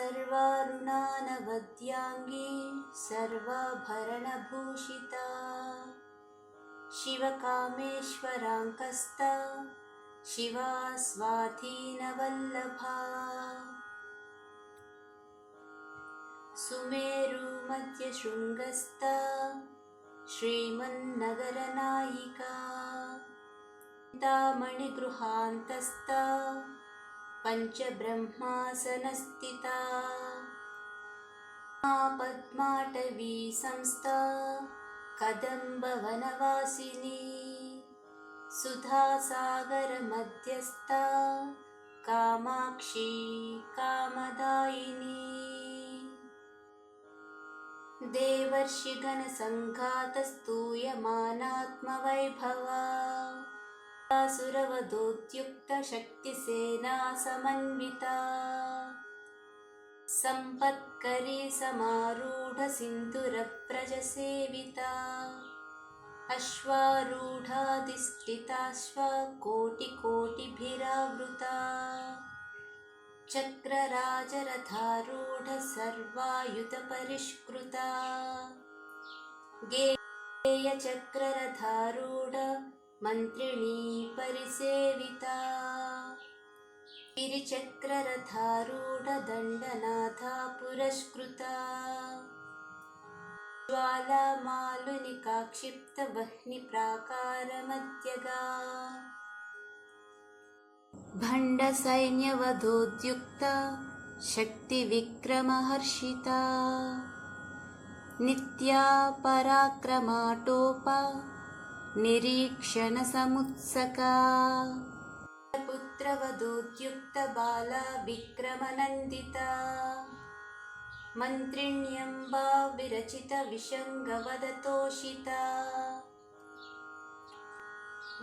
सर्वारुणानवद्यांगी सर्वाभरणभूषिता शिवकामेश्वराङ्कस्ता शिवा स्वाधीनवल्लभा सुमेरुमध्यशृङ्गस्था श्रीमन्नगरनायिका चिन्तामणिगृहान्तस्था पञ्चब्रह्मासनस्थिता पद्माटवी संस्था कदम्बवनवासिनी सुधासागरमध्यस्था कामाक्षी कामदायिनी देवर्षिगणसङ्घातस्तूयमानात्मवैभवा सुरवधोद्युक्तशक्तिसेना समन्विता सम्पत्करी समारूढसिन्धुरप्रजसेविता अश्वारूढाधिष्ठिताश्वकोटिकोटिभिरावृता चक्रराजरथारूढ सर्वायुधपरिष्कृता गेयचक्ररथारूढ मन्त्रिणी परिसेविता गिरिचक्ररथारूढ दण्डनाथा पुरस्कृता ज्वालामालुनिकाक्षिप्तवह्निप्राकारमध्यगा भण्डसैन्यवधोद्युक्ता शक्तिविक्रमहर्षिता नित्या पराक्रमाटोपा निरीक्षणसमुत्सका पुत्रवधोद्युक्तबाला विक्रमनन्दिता मन्त्रिण्यम्बा विरचितविशङ्गवदतोषिता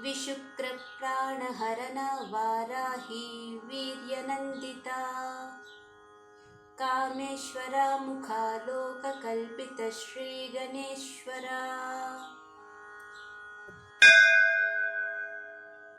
विशुक्रप्राणहरणा वाराही वीर्यनन्दिता कामेश्वरा मुखालोककल्पितश्रीगणेश्वरा